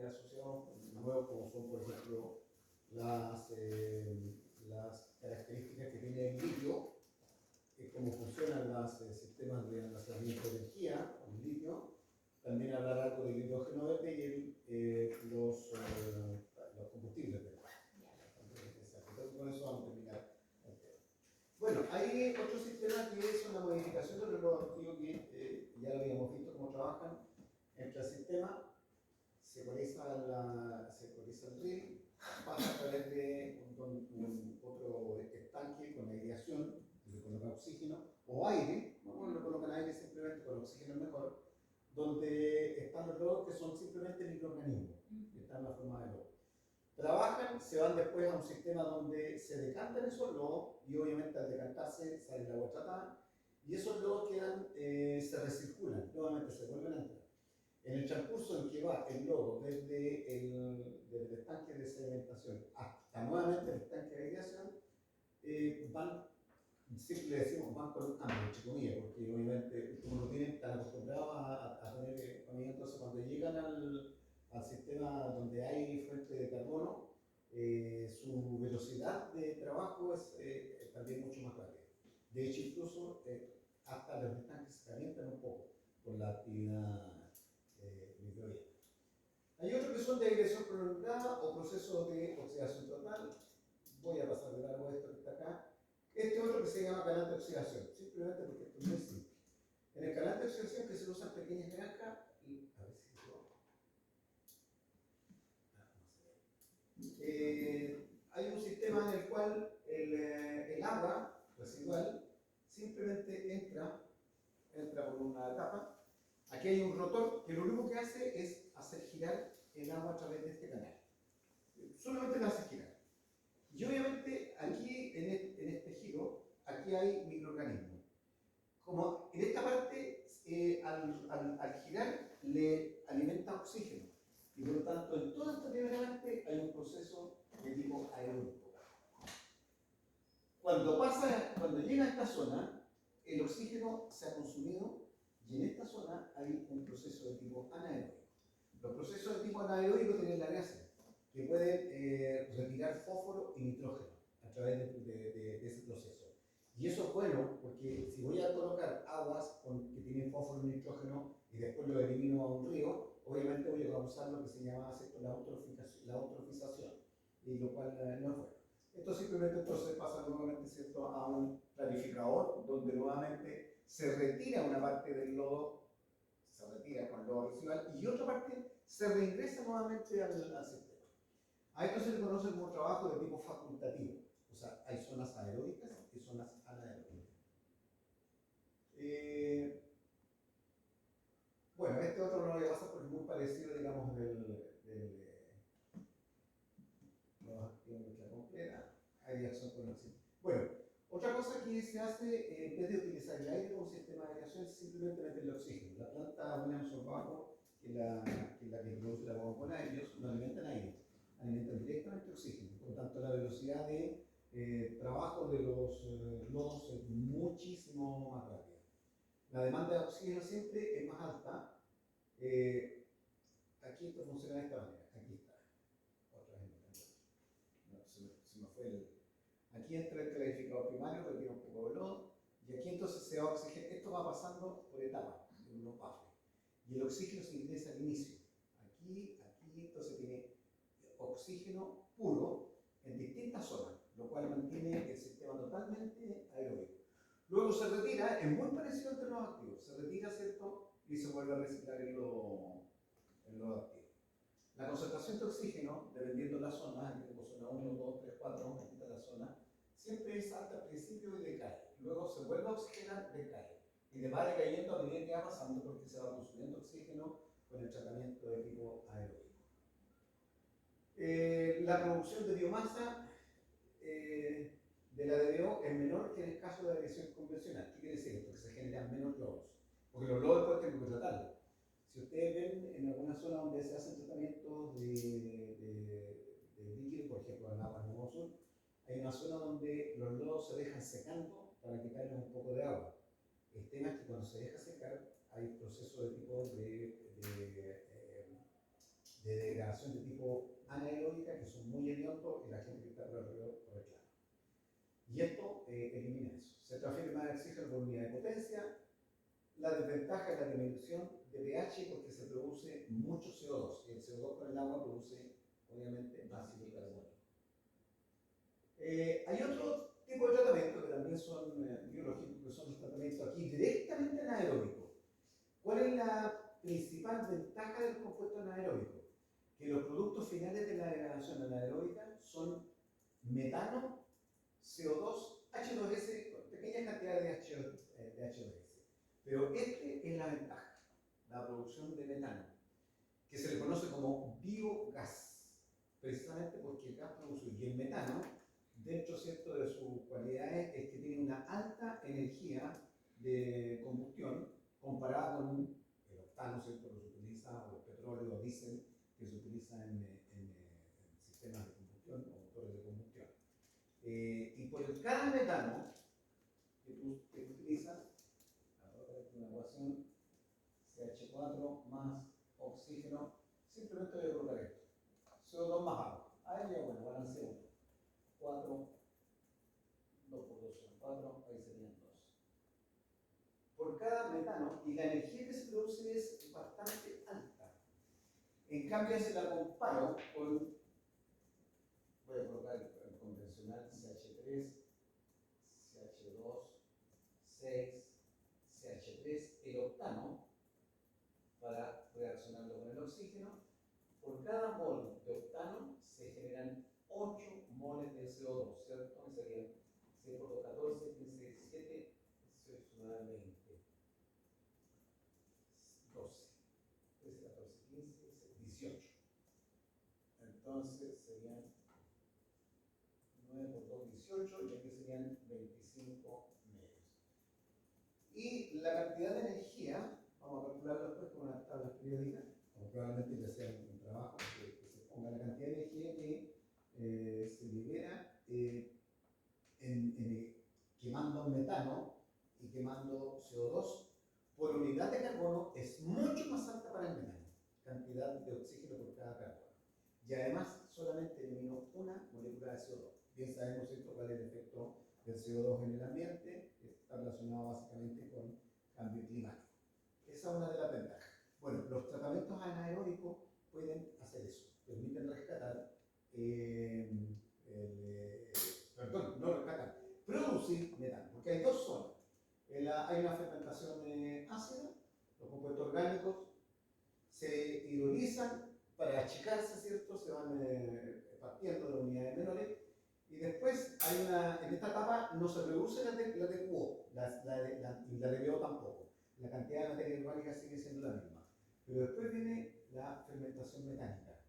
asociados nuevos, como son, por ejemplo, las características que tiene el litio, cómo funcionan los sistemas de almacenamiento de energía con litio. También hablar algo del hidrógeno verde y los combustibles verdes. Entonces, con eso vamos a terminar el tema. Bueno, hay otro sistema que es una modificación del reloj antiguo que ya lo habíamos visto cómo trabajan. Entra el sistema, se ecualiza el río, pasa a través de otro estanque con aireación, le colocan oxígeno o aire, no le colocan aire simplemente, con oxígeno es mejor, donde están los lodos que son simplemente microorganismos, que están en la forma de lodo. Trabajan, se van después a un sistema donde se decantan esos lodos y obviamente al decantarse sale el agua tratada y esos lodos quedan, se recirculan, nuevamente se vuelven a entrar. En el transcurso en que va el lodo desde el estanque de sedimentación hasta nuevamente el estanque de aireación, van, siempre le decimos, van colocando, entre comillas, porque obviamente como no tienen tan acostumbrados a tener economía, entonces cuando llegan al sistema donde hay fuente de carbono, su velocidad de trabajo es también mucho más rápida. De hecho, incluso hasta los estanques se calientan un poco por la actividad microbiana. Hay otros que son de agresión prolongada o procesos de oxidación total. Voy a pasar de largo esto que está acá. Este otro que se llama canal de oxidación, simplemente porque esto es muy simple. En el canal de oxidación que se usan pequeñas granjas, y a ver si hay un sistema en el cual el agua residual simplemente entra por una tapa. Aquí hay un rotor que lo único que hace es hacer girar el agua a través de este canal. Solamente lo hace girar. Y obviamente aquí en este giro, aquí hay microorganismos. Como en esta parte, al girar, le alimenta oxígeno. Y por lo tanto, en toda esta primera parte hay un proceso de tipo aeróbico. Cuando llega a esta zona, el oxígeno se ha consumido y en esta zona hay un proceso de tipo anaeróbico. Los procesos de tipo anaeróbico tienen la gracia que pueden retirar fósforo y nitrógeno a través de ese proceso. Y eso es bueno porque si voy a colocar aguas que tienen fósforo y nitrógeno y después lo elimino a un río, obviamente voy a causar lo que se llama la eutrofización, y lo cual no es bueno. Esto simplemente entonces pasa nuevamente, ¿cierto?, a un clarificador donde nuevamente se retira una parte del lodo, se retira con lodo residual y otra parte se reingresa nuevamente al sistema. A esto se le conoce como trabajo de tipo facultativo, o sea, hay zonas aeróbicas y zonas anaeróbicas. Bueno, este otro no lo voy a pasar porque es muy parecido, digamos, no activa nuestra completa, hay reacción con el sistema. Bueno, otra cosa que se hace en vez de utilizar el aire como sistema de aireación es simplemente meter el oxígeno. La planta Williams Sorbaco, que es la que produce la Coca-Cola, ellos no alimentan aire, alimentan directamente oxígeno. Por lo tanto, la velocidad de trabajo de los lodos es muchísimo más rápida. La demanda de oxígeno siempre es más alta. Aquí esto funciona de esta manera. Aquí está. Otra vez no, se me fue el. Aquí entra el clarificador primario, retira un poco de lodo, y aquí entonces se va oxígeno. Esto va pasando por etapas, en unos buffers. Y el oxígeno se ingresa al inicio. Aquí, entonces tiene oxígeno puro en distintas zonas, lo cual mantiene el sistema totalmente aeróbico. Luego se retira, es muy parecido entre los activos, se retira, ¿cierto? Y se vuelve a reciclar en lo activo. La concentración de oxígeno, dependiendo de la zona, como zona 1, 2, 3, 4, esta es la zona, siempre es alta al principio y decae. Luego se vuelve a oxigenar, decae. Y le va decayendo a medida que va pasando porque se va consumiendo oxígeno con el tratamiento de tipo aeróbico. La producción de biomasa de la DBO es menor que en el caso de la agresión convencional. ¿Qué quiere decir esto? Que se generan menos lodos. Porque los lodos después tengo que tratarlos. Si ustedes ven en alguna zona donde se hacen tratamientos de líquido, por ejemplo en Aguas Nuevo Sur, hay una zona donde los lodos se dejan secando para quitarles un poco de agua. El tema es que cuando se deja secar hay procesos de tipo de degradación de tipo anaeróbica que son muy hediondos y la gente que está alrededor reclama. Y esto elimina eso. Se transfiere más oxígeno por unidad de potencia. La desventaja es la disminución de pH porque se produce mucho CO2 y el CO2 con el agua produce obviamente ácido carbónico. Hay otro tipo de tratamiento que también son biológicos, que son los tratamientos aquí directamente anaeróbicos. ¿Cuál es la principal ventaja del compuesto anaeróbico? Que los productos finales de la degradación anaeróbica son metano, CO2, H2S, con pequeñas cantidades de H2S. Pero este es la ventaja, la producción de metano, que se le conoce como biogás, precisamente porque el gas producido y el metano, dentro ¿cierto? De sus cualidades, es que tiene una alta energía de combustión comparada con el octano, ¿cierto? Que se utiliza, o el petróleo o diésel que se utiliza en sistemas de combustión o motores de combustión. Y por cada metano que tú utilizas, una ecuación CH4 más oxígeno, simplemente voy a colocar esto. CO2 más agua. Ahí ya bueno, balance 1. 4, 2 por 2 son 4, ahí serían 2. Por cada metano, y la energía que se produce es bastante alta. En cambio, si la comparo con, voy a colocar el convencional CH3, CH2, 6, CH3, el octano, para reaccionarlo con el oxígeno, por cada mol de octano se generan 8 moles de CO2, ¿cierto? Serían 6 por 2, 14, 15, 17, 18, 19, 20, 12, 13, 14, 15, 18. Entonces serían 9 por 2, 18, y aquí serían 25 medios. Y la cantidad de energía, vamos a calcularlo después con unas tablas periódicas, o probablemente ya sea un trabajo que se ponga la cantidad de energía que se libera quemando metano y quemando CO2 por unidad de carbono es mucho más alta para el metano, cantidad de oxígeno por cada carbono. Y además solamente eliminó una molécula de CO2. Bien sabemos esto, cuál es el efecto del CO2 en el ambiente, que está relacionado básicamente con cambio climático. Esa es una de las ventajas. Bueno, los tratamientos anaeróbicos pueden hacer eso, permiten rescatar, perdón, no rescatar, producir metano, porque hay dos zonas. Hay una fermentación ácida, los compuestos orgánicos se hidrolizan para achicarse, ¿cierto? Se van partiendo de unidades menores. Y después hay en esta etapa no se reduce la de QO, la de BO tampoco. La cantidad de materia orgánica sigue siendo la misma. Pero después viene la fermentación metánica.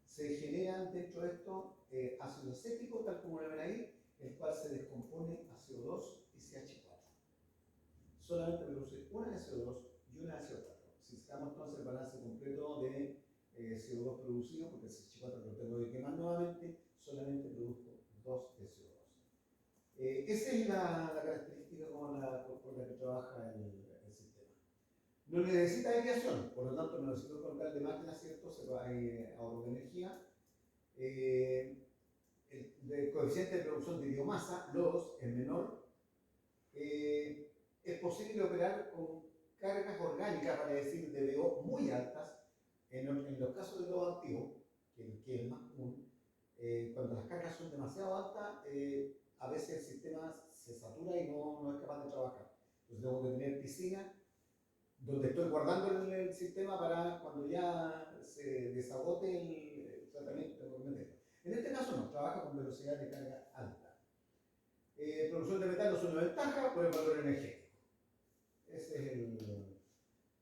Se generan dentro de esto ácido acético, tal como lo ven ahí, el cual se descompone a CO2 y CH4. Solamente produce una de CO2 y una de CO4. Si sacamos entonces el balance completo de CO2 producido, porque el CH4 lo tengo que quemar nuevamente, solamente produzco 2 de CO2. Esa es la característica con la que trabaja el sistema. No necesita desviación, por lo tanto no necesito colocar de máquina, ¿cierto? Se va a ahorro de energía. El coeficiente de producción de biomasa, LOS, es menor. Es posible operar con cargas orgánicas, para decir de BO muy altas. En los casos de lodo activo, que es el más común, cuando las cargas son demasiado altas, a veces el sistema se satura y no es capaz de trabajar. Entonces tengo que tener piscina donde estoy guardando el sistema para cuando ya se desagote el tratamiento de meterlo. En este caso no, trabaja con velocidad de carga alta. Producción de metano es una ventaja por el valor energético. Ese es el...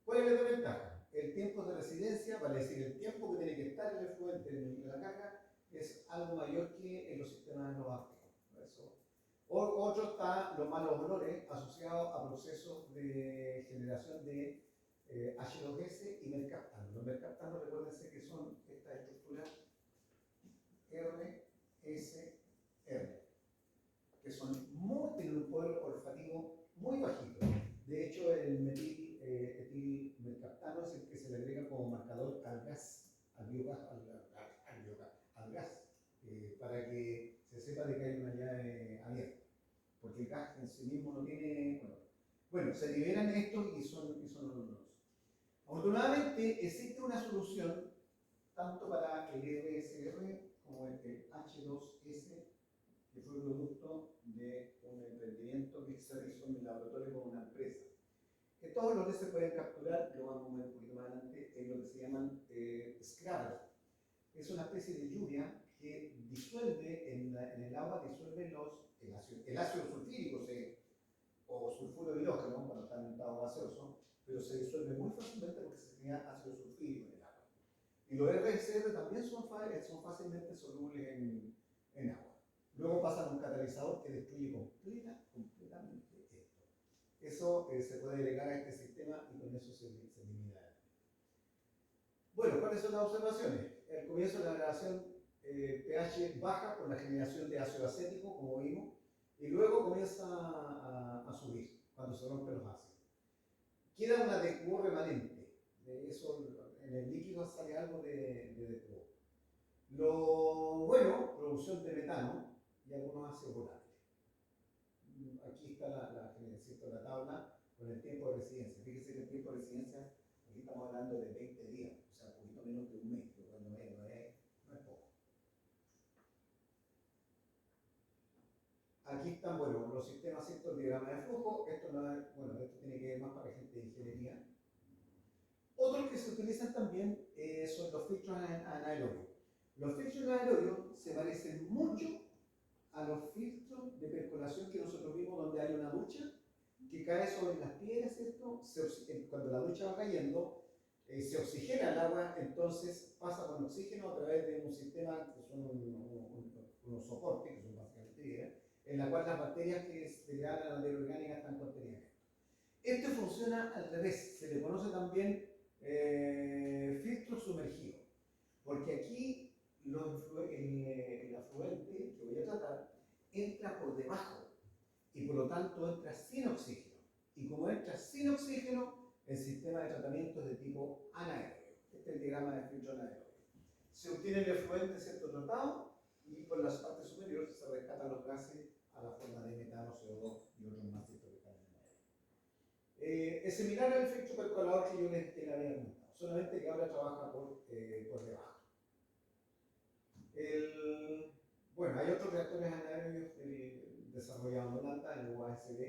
¿Cuál es la desventaja? El tiempo de residencia, vale decir, el tiempo que tiene que estar el efluente en la carga, es algo mayor que en los sistemas no activos. Otro está los malos olores asociados a procesos de generación de H2S y mercaptano. Los mercaptanos, recuérdense que son esta estructura RSR, que tienen un poder olfativo muy bajito. De hecho, el etilmercaptano es el que se le agrega como marcador al gas, al biogás, de que haya una llave abierta, porque el gas en sí mismo no tiene color. Bueno, se liberan estos y son olorosos. Afortunadamente existe una solución tanto para el RSR como el H2S, que fue producto de un emprendimiento que se hizo en el laboratorio con una empresa. Estos olores se pueden capturar, lo vamos a ver un poquito más adelante, en lo que se llaman scrubbers. Es una especie de lluvia que disuelve en el agua, disuelve el ácido sulfírico o sulfuro de hidrógeno, cuando está en estado gaseoso, pero se disuelve muy fácilmente porque se crea ácido sulfírico en el agua. Y los RSR también son fácilmente solubles en agua. Luego pasan a un catalizador que destruye completamente esto. Eso se puede agregar a este sistema y con eso se elimina. Bueno, ¿cuáles son las observaciones? Al comienzo de la grabación, pH baja por la generación de ácido acético, como vimos, y luego comienza a subir cuando se rompen los ácidos. Queda una DQO remanente, de eso en el líquido sale algo de DQO. Lo bueno, producción de metano y algunos ácidos volátiles. Aquí está la tabla con el tiempo de residencia. Fíjese que el tiempo de residencia, aquí estamos hablando de 20 días, o sea, un poquito menos de un mes, pero no es poco. Aquí están, bueno, los sistemas, ¿cierto? El diagrama de flujo. Esto tiene que ver más para gente de ingeniería. Otros que se utilizan también son los filtros anaerobios. Los filtros anaerobios se parecen mucho a los filtros de percolación que nosotros vimos donde hay una ducha que cae sobre las piedras, ¿cierto? Cuando la ducha va cayendo, se oxigena el agua, entonces pasa con oxígeno a través de un sistema que son unos soportes, que son básicamente piedras, en la cual las bacterias que se degradan a la materia orgánica están contenidas. Esto funciona al revés, se le conoce también filtro sumergido, porque aquí el afluente que voy a tratar entra por debajo y por lo tanto entra sin oxígeno. Y como entra sin oxígeno, el sistema de tratamiento es de tipo anaerobio. Este es el diagrama de filtro anaerobio. Se obtiene el efluente, ¿cierto?, tratado, y por las partes superiores se rescatan los gases a la forma de metano, CO2 y otros más que están en el aire. Es similar al efecto percolador que yo les había comentado, solamente que ahora trabaja por debajo. Bueno, hay otros reactores anaerobios desarrollados en Holanda, en el UASB,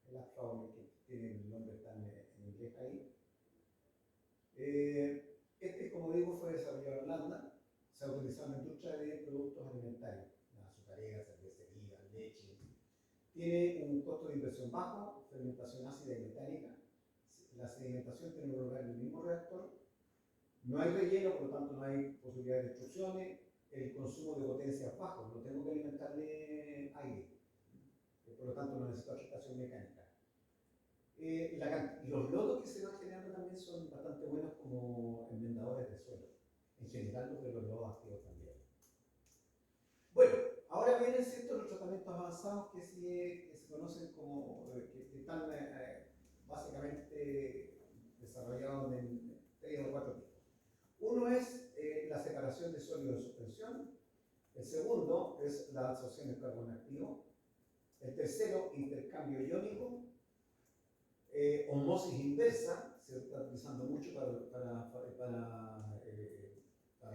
el AFAO, que tiene el nombre está en inglés ahí. Este, como digo, fue desarrollado en Holanda, se ha utilizado en la industria de productos alimentarios, azucareras, cervecería, leche. Tiene un costo de inversión bajo, fermentación ácida y metánica. La sedimentación tiene lugar en el mismo reactor. No hay relleno, por lo tanto no hay posibilidad de destrucciones. El consumo de potencia es bajo, no tengo que alimentarle aire, por lo tanto no necesito agitación mecánica. Los lodos que se van generando también son bastante buenos como enmendadores de suelo, en general los de los lodos activos también. Bueno, ahora vienen los tratamientos avanzados que se conocen como, que están básicamente desarrollados en 3 o 4 tipos. Uno es la separación de sólido de suspensión, el segundo es la absorción de carbono activo, el tercero, intercambio iónico, osmosis inversa, se está utilizando mucho para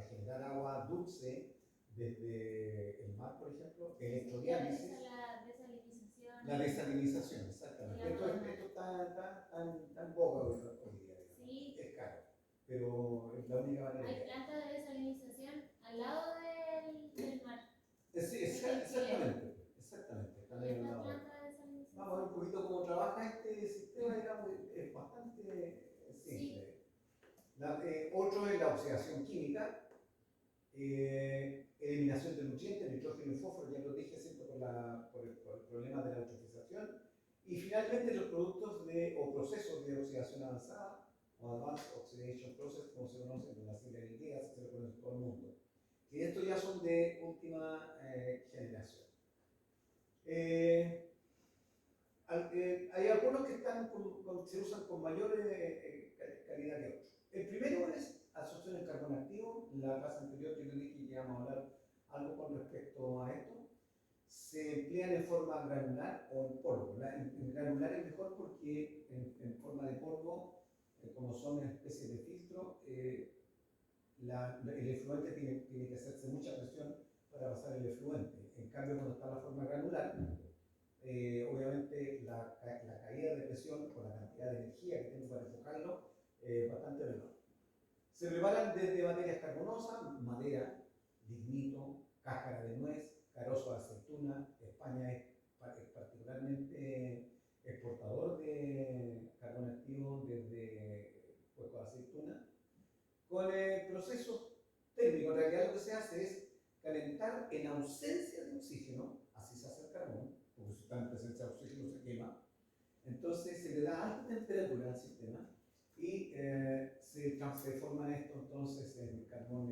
generar agua dulce desde el mar, por ejemplo, electrodiálisis. La desalinización, exactamente. Esto está en boga hoy día, sí. Es caro, pero es la única manera. Hay plantas de desalinización al lado del mar. Sí, exactamente. Están ahí al lado. Vamos a ver un poquito cómo trabaja este sistema, es bastante simple. Sí. Otro es la oxidación química, eliminación de nutrientes, nitrógeno y fósforo, ya lo dije, ¿cierto? Por el problema de la eutrofización. Y finalmente los productos o procesos de oxidación avanzada, o Advanced Oxidation Process, como se conoce en la sigla en inglés, se lo conoce en todo el mundo. Y estos ya son de última generación. Hay algunos que se usan con mayor calidad que otros. El primero es absorción en carbono activo. En la clase anterior yo le dije que íbamos a hablar algo con respecto a esto. se emplean en forma granular o en polvo. En granular es mejor porque en forma de polvo, como son especies de filtro, el efluente tiene que hacerse mucha presión para pasar el efluente. En cambio, cuando está en la forma granular, obviamente la caída de presión o la cantidad de energía que tengo para empujarlo es bastante menor. Se preparan desde materias carbonosas, madera, lignito, cáscara de nuez, carozo de aceituna. España es particularmente exportador de carbón activo desde hueco de aceituna. Con procesos térmicos, en realidad lo que se hace es calentar en ausencia de oxígeno, así se hace el carbón, porque si está en presencia de oxígeno se quema. Entonces se le da alta temperatura al sistema y se forma esto entonces en carbón,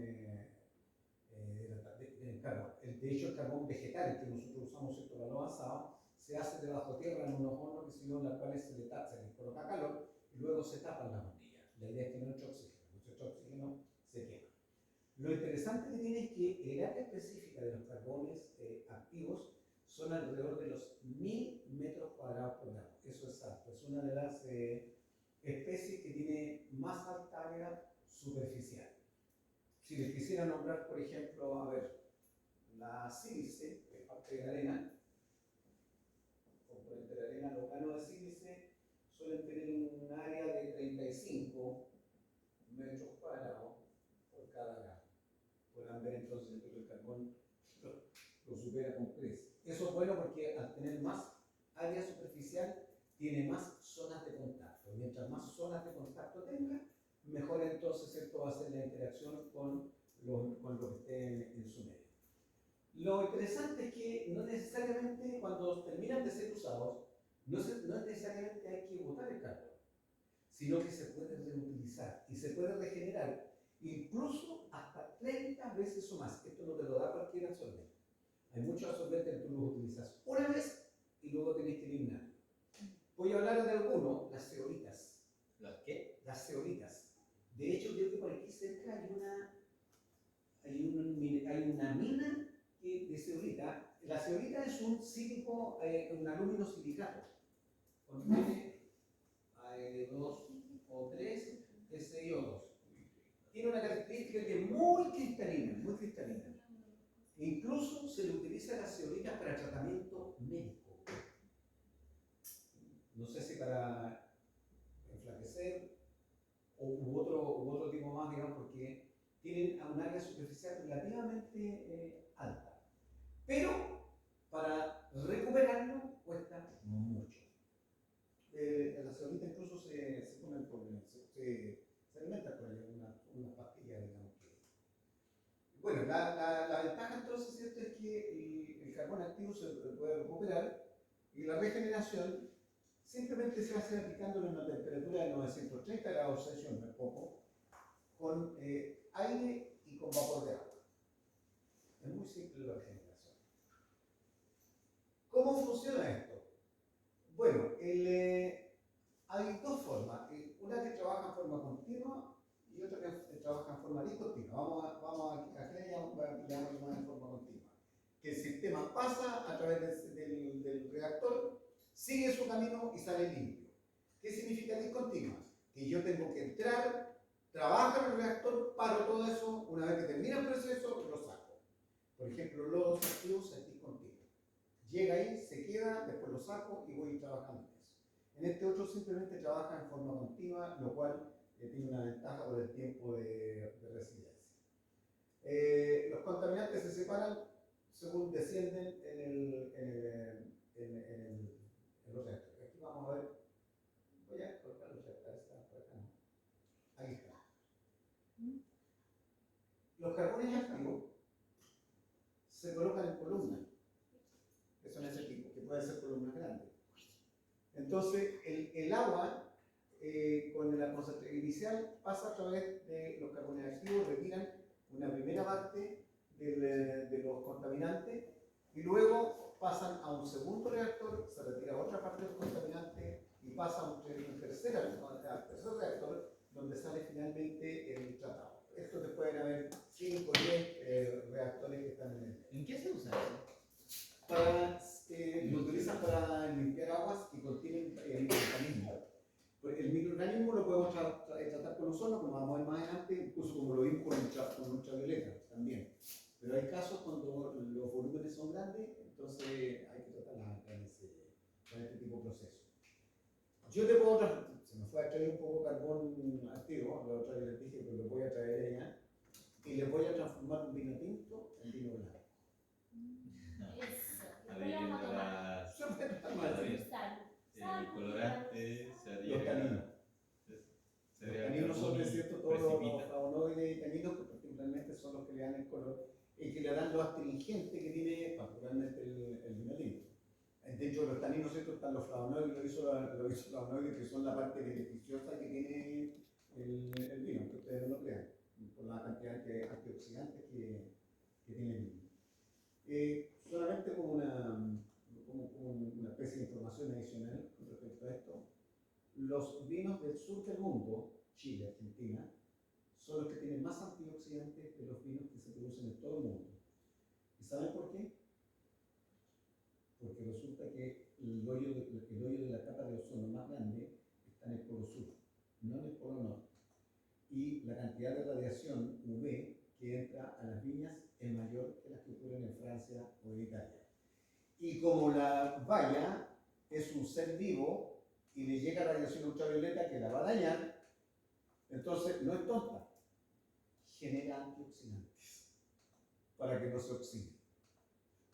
de hecho el carbón vegetal que nosotros usamos para lo avanzado se hace debajo tierra en unos hornos que en los cuales se les coloca calor y luego se tapan las bombillas. La idea es que no entre oxígeno, si entra oxígeno se quema. Lo interesante que tiene es que el área específica de los carbones activos son alrededor de los 1000 metros cuadrados por gramo. Eso es alto, es una de las especies que tiene más alta área superficial. Si les quisiera nombrar, por ejemplo, a ver, la sílice, que es parte de la arena, componente de la arena, los granos de sílice suelen tener un área de 35 metros cuadrados por cada gramo. Podrán ver entonces que el carbón lo supera con creces. Eso es bueno porque al tener más área superficial, tiene más zonas de contacto. Mientras más zonas de contacto tenga, mejor entonces esto va a ser la interacción con lo que esté en su medio. Lo interesante es que no necesariamente cuando terminan de ser usados, no necesariamente hay que botar el carbón, sino que se puede reutilizar y se puede regenerar incluso hasta 30 veces o más. Esto no te lo da cualquier absorbente. Hay muchos absorbentes que tú los utilizas una vez y luego tenés que eliminar. Voy a hablar de algunos, las zeolitas. ¿Las qué? Las zeolitas. De hecho, creo que por aquí cerca hay una mina de zeolita. La zeolita es un sílico, un aluminosilicato. Contiene AL2 o 3 SiO2. Tiene una característica que es muy cristalina, muy cristalina. Incluso se le utiliza la zeolita para tratamiento médico. No sé si para enflaquecer u otro tipo más, digamos, porque tienen un área superficial relativamente alta. Pero para recuperarlo cuesta mucho. La zeolita incluso se come se alimenta con ella, una pastilla, digamos. Bueno, la ventaja entonces, ¿cierto?, es que el carbón activo se puede recuperar y la regeneración simplemente se hace aplicándolo en una temperatura de 930 grados Celsius, no es poco, con aire y con vapor de agua. Es muy simple la regeneración. ¿Cómo funciona esto? Bueno, hay dos formas. Una que trabaja en forma continua y otra que trabaja en forma discontinua. Aquí le llamamos en forma continua. Que el sistema pasa a través del reactor, sigue su camino y sale limpio. ¿Qué significa discontinua? Que yo tengo que entrar, trabajar en el reactor, paro todo eso, una vez que termina el proceso, lo saco. Por ejemplo, lodos activos es discontinuo. Llega ahí, se queda, después lo saco y voy trabajando en eso. En este otro simplemente trabaja en forma continua, lo cual tiene una ventaja por el tiempo de residencia. Los contaminantes se separan según descienden en los reactores. Aquí vamos a ver, voy a colocar los reactores, por acá no. Ahí está. Los carbones activos se colocan en columnas, que son ese tipo, que pueden ser columnas grandes. Entonces, el agua con la concentración inicial pasa a través de los carbones activos, retiran una primera parte de los contaminantes y luego pasan a un segundo reactor, se retira otra parte de los contaminantes y pasa a un tercer reactor donde sale finalmente el tratado. Estos pueden haber 5 o 10 reactores que están en el. ¿En qué se usa eso? lo utilizan para limpiar aguas que contienen microorganismos. Pues el microorganismo lo podemos tratar con ozono, como vamos a ver más adelante, incluso como lo vimos con ultravioleta también. Pero hay casos cuando los volúmenes son grandes, entonces hay que tratarlas con este tipo de procesos. Yo te puedo se me fue a traer un poco carbón activo, la otra vez les dije que lo voy a traer allá, y le voy a transformar un vino tinto en vino blanco. Eso. Después lo vamos a tomar. Súper mal. Sal. El colorante se adhiere Los taninos. se Los adhiere al taninos son, carbón de y cierto, todos los precipita. flavonoides y taninos que particularmente son los que le dan el color y que le dan lo astringente que tiene particularmente el vino tinto. Dentro de los taninos, ¿cierto?, están los flavonoides, los isoflavonoides, que son la parte beneficiosa que tiene el vino, que ustedes no crean, por la cantidad de antioxidantes que tiene el vino. Solamente como una especie de información adicional con respecto a esto, los vinos del sur del mundo, Chile, Argentina, son los que tienen más antioxidantes de los vinos que se producen en todo el mundo. ¿Y saben por qué? Porque resulta que el hoyo de la capa de ozono más grande está en el polo sur, no en el polo norte. Y la cantidad de radiación UV que entra a las viñas es mayor que las que ocurren en Francia o en Italia. Y como la valla es un ser vivo y le llega radiación ultravioleta que la va a dañar, entonces no es tonta, genera antioxidantes para que no se oxide.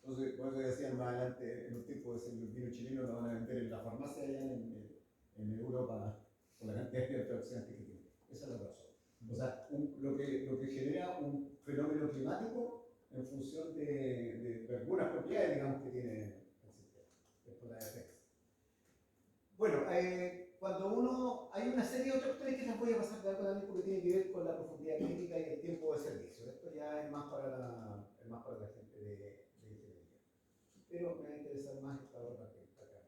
Entonces, por eso decían más adelante, en un tiempo de el vino chileno lo van a vender en la farmacia allá en Europa por la cantidad de antioxidantes que tiene. Esa es la razón. O sea, lo que genera un fenómeno climático en función de algunas propiedades, digamos, que tiene el sistema, después de efectos. Bueno, cuando hay una serie de otros tres que les voy a pasar de algo también porque tiene que ver con la profundidad crítica y el tiempo de servicio. Esto ya es más para la gente de ingeniería. Pero me va a interesar más esta otra parte que está acá.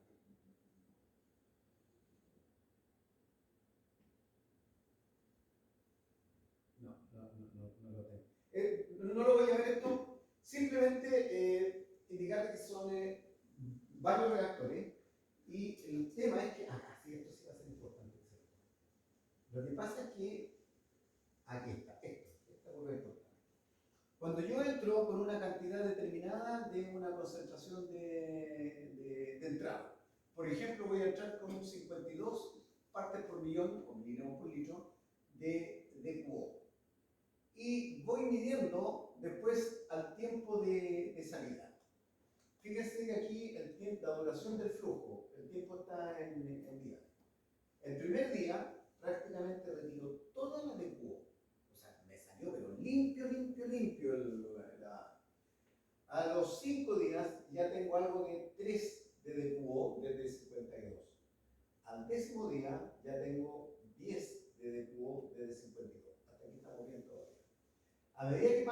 No lo tengo. No lo voy a ver esto. Simplemente indicar que son varios reactores. Y el tema es que, sí, esto sí va a ser importante. Lo que pasa es que, aquí está, esta curva es importante. Cuando yo entro con una cantidad determinada de una concentración de entrada, por ejemplo, voy a entrar con un 52 partes por millón, o miligramos por litro, de QO. Y voy midiendo después al tiempo de salida. Fíjense que aquí la duración del flujo, el tiempo está en días. El primer día prácticamente retiro toda la de QO. O sea, me salió pero limpio. A los 5 días ya tengo algo de 3 de DQO desde 52. Al 10.º día ya tengo 10 de DQO desde 52. Hasta aquí estamos bien todavía. A medida que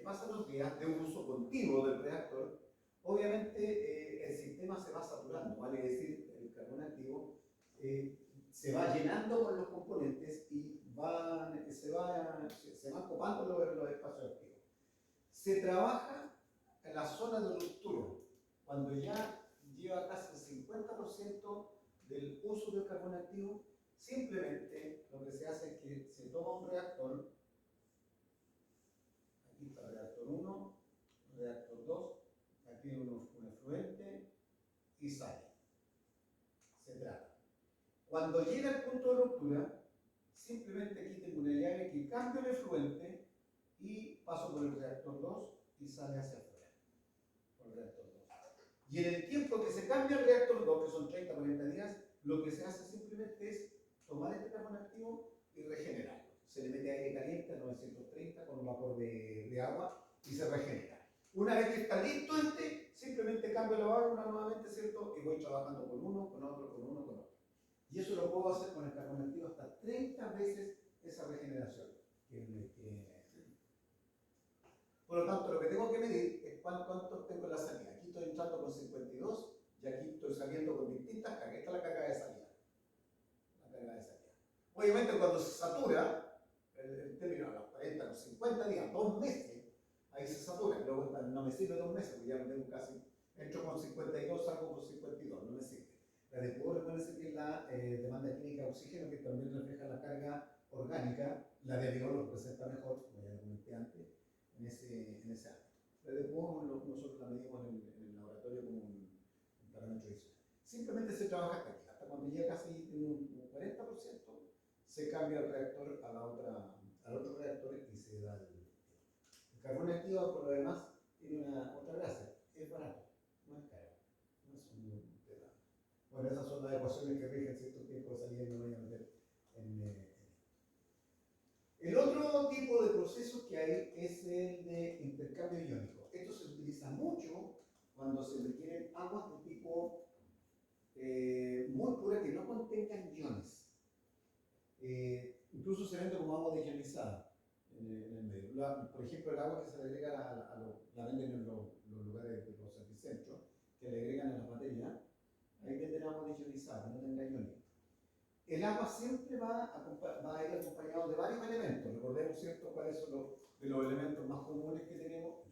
pasan los días de uso continuo del reactor, obviamente el sistema se va saturando, vale decir, el carbón activo se va llenando con los componentes y se van copando los espacios activos. Se trabaja en la zona de ruptura, cuando ya lleva casi el 50% del uso del carbón activo. Simplemente lo que se hace es que se toma un reactor, aquí está el reactor 1, reactor 2, aquí un efluente y sale. Se trata. Cuando llega al punto de ruptura, simplemente aquí tengo una llave que cambia el efluente y paso por el reactor 2 y sale hacia afuera. Por el reactor 2. Y en el tiempo que se cambia el reactor 2, que son 30-40 días, lo que se hace simplemente es tomar este carbón activo y regenerarlo. Se le mete aire caliente a 930 con un vapor de agua y se regenera. Una vez que está listo simplemente cambio la válvula nuevamente, ¿cierto? Y voy trabajando con uno, con otro, con uno, con otro. Y eso lo puedo hacer con el carbón activo hasta 30 veces esa regeneración. Por lo tanto, lo que tengo que medir es cuánto tengo en la salida. Aquí estoy entrando con 52 y aquí estoy saliendo con distintas cargas. Esta es la carga de salida. Obviamente, cuando se satura, el término a los 40, a los 50 días, 2 meses, ahí se satura. Luego no me sirve 2 meses, porque ya lo tengo casi. Entro con 52, salgo con 52, no me sirve. La de Pudor, recuérdense que es la demanda química de oxígeno, que también refleja la carga orgánica. La de Avión lo presenta mejor, como ya lo comenté antes, en ese ámbito. La de Pudor nosotros la medimos en el laboratorio como un parámetro adicional. Simplemente se trabaja hasta aquí. Hasta cuando llega casi un 40%, se cambia el reactor al otro reactor y se da el carbón activo. Por lo demás, tiene otra gracia: es barato, no es caro, no es un tema. Bueno, esas son las ecuaciones que rigen ciertos tiempos de salida y no voy a meter en. El otro tipo de procesos que hay es el de intercambio iónico. Esto se utiliza mucho cuando se requieren aguas de tipo muy puras que no contengan iones. Incluso se vende como agua deionizada en el medio. Por ejemplo, el agua que se le agrega la venden en los lugares de los servicentros, que le agregan a la batería, ahí venden agua deionizada, que no tenga iones. El agua siempre va a ir acompañado de varios elementos. Recordemos, ¿cierto?, cuáles son los elementos más comunes que tenemos.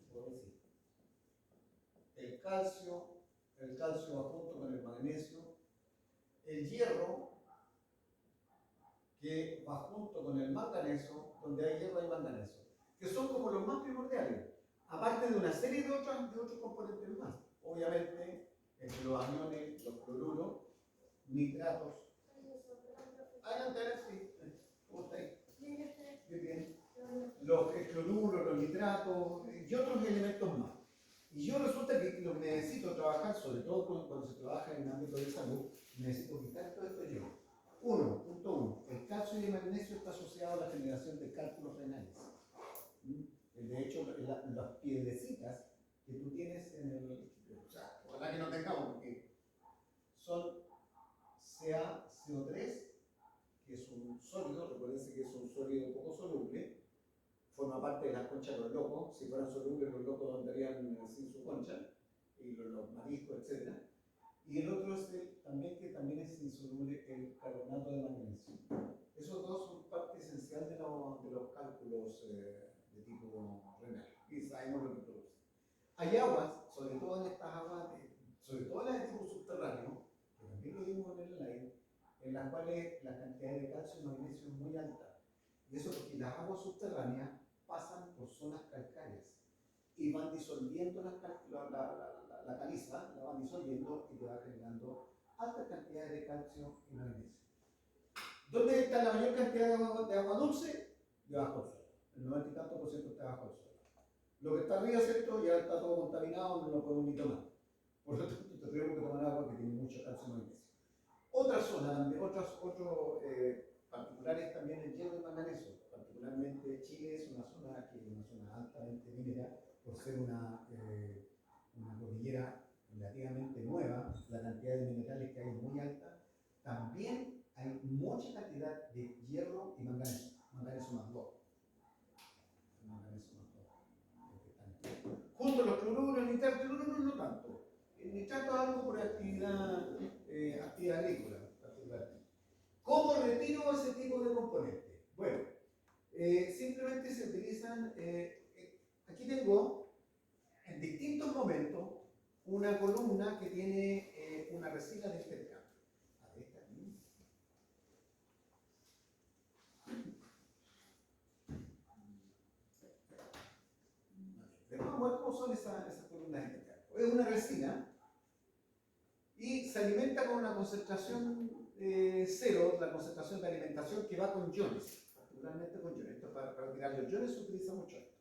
El calcio va junto con el magnesio. El hierro, que va junto con el manganeso, donde hay hierro y manganeso, que son como los más primordiales, aparte de una serie de otros componentes más. Obviamente, entre los aniones, los cloruros, nitratos. Adelante, sí. ¿Cómo estáis? Bien, bien. Los cloruros, los nitratos y otros elementos más. Y yo resulta que lo que necesito trabajar, sobre todo cuando se trabaja en el ámbito de salud, necesito quitar todo esto yo. Punto 1. El calcio y el magnesio está asociado a la generación de cálculos renales. De hecho, las piedrecitas que tú tienes en el... O sea, ojalá que no tengamos, porque son CaCO3, que es un sólido. Recuerden que es un sólido poco soluble, forma parte de las conchas de los locos. Si fueran solubles, los locos andarían sin su concha, y los mariscos, etc. Y el otro es que también es insoluble, el carbonato de magnesio. Esos dos son parte esencial de los cálculos de tipo renal, y sabemos lo que produce. Hay aguas, sobre todo en estas aguas, sobre todo las de tipo subterráneo, que también lo vimos en el live, en las cuales la cantidad de calcio y magnesio es muy alta. Y eso porque las aguas subterráneas pasan por zonas calcáreas y van disolviendo la caliza, la van disolviendo y te va generando altas cantidades de calcio y magnesio. ¿Dónde está la mayor cantidad de agua dulce? Debajo del suelo. El 90 y tanto por ciento está debajo del suelo. Lo que está arriba, ¿cierto?, ya está todo contaminado, no lo podemos ni tomar. Por lo tanto, tenemos que tomar agua que tiene mucho calcio y magnesio. Otra zona, otros particulares también el hierro y manganeso. Particularmente Chile es una zona que es una zona altamente minera, por ser una cordillera relativamente nueva. La cantidad de minerales que hay es muy alta. También hay mucha cantidad de hierro y manganeso. Manganeso más 2. Manganeso más 2. Junto a los cloruros, nitratos no tanto. El nitrato es algo por actividad agrícola, particularmente. ¿Cómo retiro ese tipo de componentes? Bueno, simplemente se utilizan, aquí tengo en distintos momentos una columna que tiene una resina de intercambio. A ver, esta aquí. Vamos a ver cómo son esas columnas de intercambio. Es una resina y se alimenta con una concentración cero, la concentración de alimentación que va con iones, particularmente con iones. Esto para retirar los iones se utiliza mucho esto.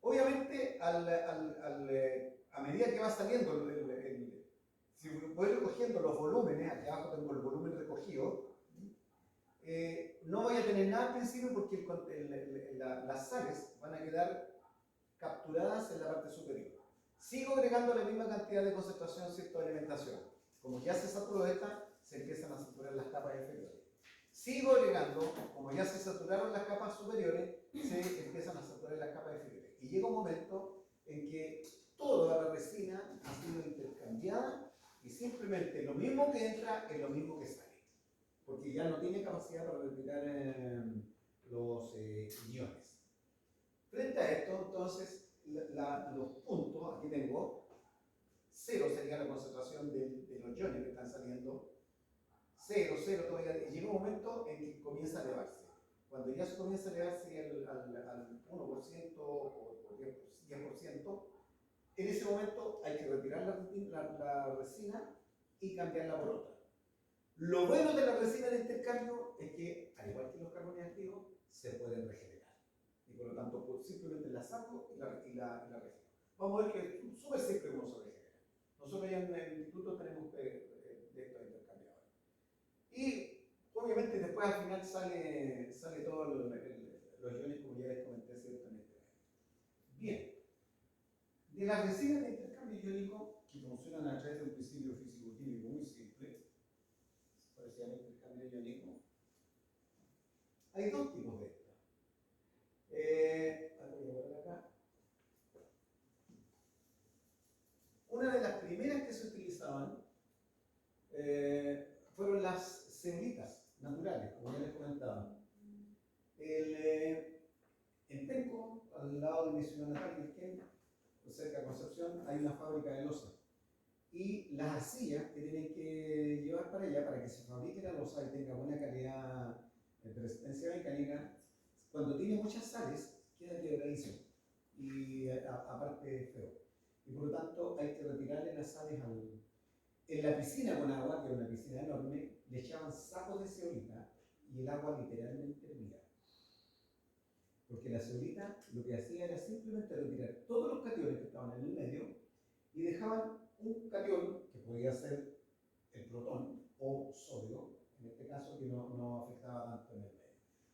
Obviamente, a medida que va saliendo, si voy recogiendo los volúmenes, aquí abajo tengo el volumen recogido, no voy a tener nada al principio porque las sales van a quedar capturadas en la parte superior. Sigo agregando la misma cantidad de concentración, ¿cierto?, de alimentación. Como ya se saturó esta, se empiezan a saturar las capas inferiores. Sigo agregando, como ya se saturaron las capas superiores, se empiezan a saturar las capas inferiores. Y llega un momento en que toda la resina ha sido intercambiada y simplemente lo mismo que entra es lo mismo que sale. Porque ya no tiene capacidad para retirar los iones. Frente a esto, entonces, los puntos, aquí tengo, cero sería la concentración de los iones que están saliendo, cero, cero todavía, y llega un momento en que comienza a elevarse. Cuando ya se comienza a elevarse al 1% o 10%, en ese momento hay que retirar la resina y cambiarla por otra. Lo bueno de la resina de intercambio es que, al igual que los carbones activos, se pueden regenerar. Y por lo tanto, pues, simplemente la saco y la regenero. Vamos a ver que es súper simple cómo se regenera. Nosotros ya en el instituto tenemos de estos intercambiadores. Y obviamente después al final sale todos los iones, como ya les comenté, ciertamente. Bien. De las resinas de intercambio iónico, que funcionan a través de un principio físico-químico muy simple, parecía el intercambio iónico, hay dos tipos de estas. Voy a poner acá. Una de las primeras que se utilizaban fueron las zeolitas naturales, como ya les comentaba. En Penco, al lado de mi ciudad natal, cerca de Concepción, hay una fábrica de loza. Y las arcillas que tienen que llevar para allá, para que se fabrique la loza y tenga buena calidad de resistencia mecánica, cuando tiene muchas sales, queda quebradizo y aparte feo. Y por lo tanto hay que retirarle las sales en la piscina con agua, que era una piscina enorme, le echaban sacos de zeolita y el agua literalmente hervía. Porque la zeolita lo que hacía era simplemente retirar todos los cationes que estaban en el medio y dejaban un catión, que podía ser el protón o sodio, en este caso que no afectaba tanto en el medio.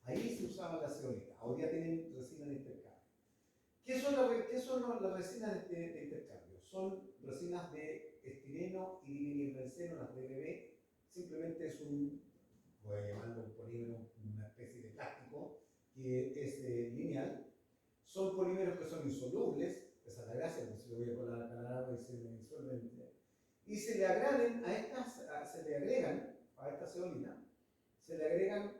Ahí se usaba la zeolita. Hoy día tienen resinas de intercambio. ¿Qué son las resinas de intercambio? Son resinas de estireno y dimetilbenceno, las DBB. Simplemente es voy a llamarlo un polímero, una especie de plástico que es lineal. Son polímeros que son insolubles, esa es la gracia, porque si lo voy a colar a agua y se me disuelven. Y se le agregan a esta zeolita, se le agregan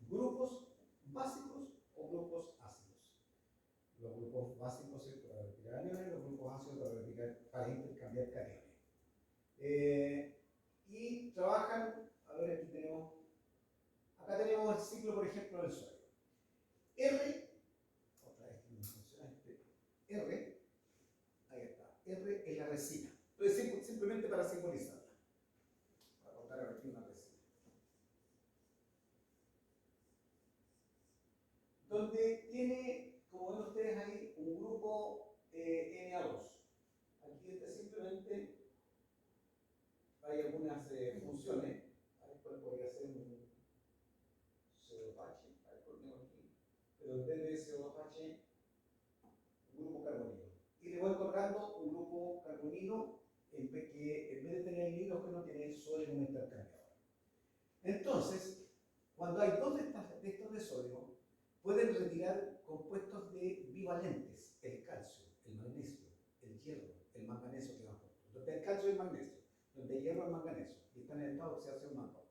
grupos básicos o grupos ácidos. Los grupos básicos para retirar aniones, los grupos ácidos para intercambiar cationes. Y trabajan, a ver, acá tenemos el ciclo, por ejemplo, del sodio. Otra vez que no funciona R, ahí está, R es la resina. Entonces, simplemente para simbolizarla, para contar aquí una resina. Donde tiene, como ven ustedes ahí, un grupo Na2. Aquí simplemente hay algunas funciones. A ver cuál podría ser un CO2H, pero en vez de CO2H, un grupo carbonilo. Y le voy colgando un grupo carbonilo que en vez de tener el hidrógeno tiene el sodio como intercambiador. Entonces, cuando hay dos de estos de sodio, pueden retirar compuestos bivalentes, el calcio, el magnesio, el hierro, el manganeso que van juntos. Donde el calcio y el magnesio, donde el hierro y el manganeso, y están en estado de oxidación más bajo.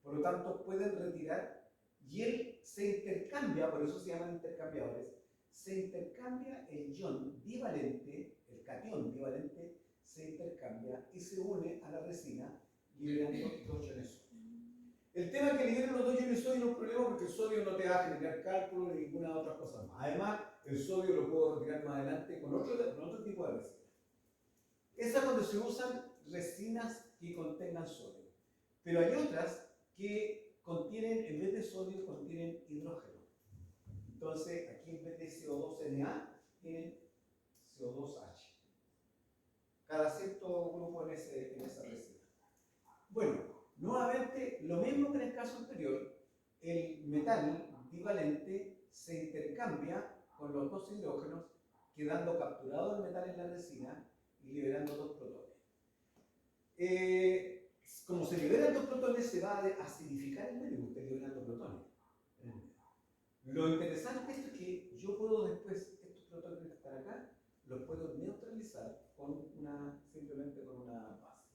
Por lo tanto, pueden retirar y él se intercambia, por eso se llaman intercambiadores, se intercambia el ion bivalente, el catión bivalente, se intercambia y se une a la resina liberando dos iones sodio. El tema es que liberen los dos iones sodio no es un problema porque el sodio no te va a generar cálculo ni ninguna otra cosa más. Además, el sodio lo puedo retirar más adelante con otro tipo de resina. Esa es cuando se usan resinas que contengan sodio. Pero hay otras que contienen, en vez de sodio, contienen hidrógeno. Entonces, aquí en vez de CO2Na, tienen CO2H. Cada cierto grupo en esa resina. Bueno, nuevamente, lo mismo que en el caso anterior, el metal bivalente se intercambia con los dos hidrógenos, quedando capturado el metal en la resina y liberando dos protones. Como se liberan dos protones, se va a acidificar el medio, usted liberando protones. Lo interesante es que yo puedo después, estos protones que están acá, los puedo neutralizar simplemente con una base.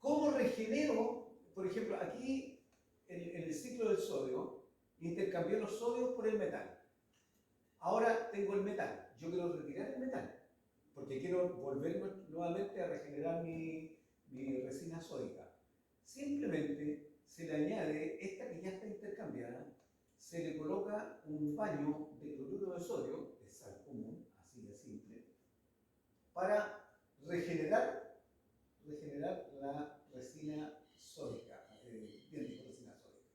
¿Cómo regenero? Por ejemplo, aquí en el ciclo del sodio, intercambié los sodios por el metal. Ahora tengo el metal. Yo quiero retirar el metal. porque quiero volver nuevamente a regenerar mi resina sódica. Simplemente se le añade esta que ya está intercambiada, se le coloca un baño de cloruro de sodio, de sal común, así de simple, para regenerar la resina sódica, bien dicho, resina sódica.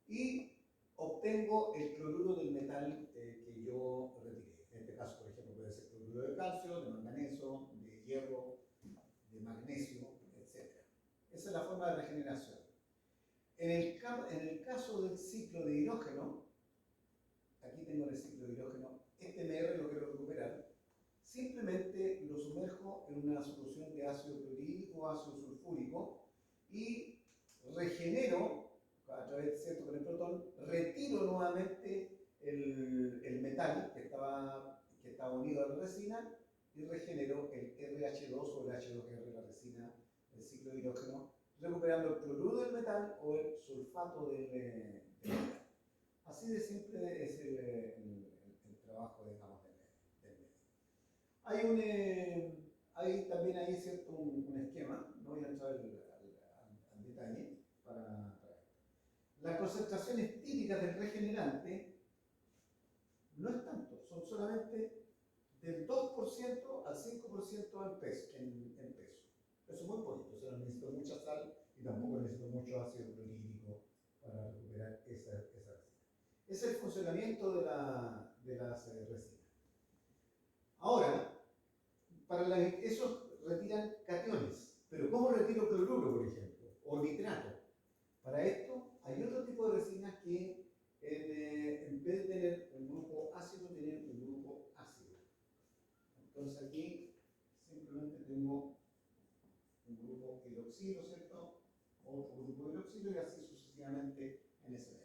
Y obtengo el cloruro del metal que yo retiré. En este caso, por ejemplo, puede ser cloruro de calcio, de manganeso, de hierro, de magnesio, etc. Esa es la forma de regeneración. En el caso del ciclo de hidrógeno, aquí tengo el ciclo de hidrógeno, este MR lo quiero recuperar, simplemente lo sumerjo en una solución de ácido clorhídrico o ácido sulfúrico y regenero, a través de con el protón, retiro nuevamente el metal que estaba unido a la resina y regenero el RH2 o el H2R, la resina del ciclo de hidrógeno, recuperando el cloruro del metal o el sulfato del metal. Así de simple es el trabajo, digamos, del medio. Hay también ahí cierto un esquema, no voy a entrar al detalle para las concentraciones típicas del regenerante no es tanto, son solamente del 2% al 5% en peso. Eso es muy poquito, o sea, no necesito mucha sal y tampoco necesito mucho ácido clorhídrico para recuperar esa resina. Ese es el funcionamiento de las resinas. Ahora, esos retiran cationes, pero ¿cómo retiro cloruro, por ejemplo? O nitrato. Para esto hay otro tipo de resinas que en vez de tener un grupo ácido, tienen un grupo ácido. Entonces aquí simplemente tengo un grupo hidroxilo, ¿cierto? Otro grupo hidroxilo y así sucesivamente en ese medio.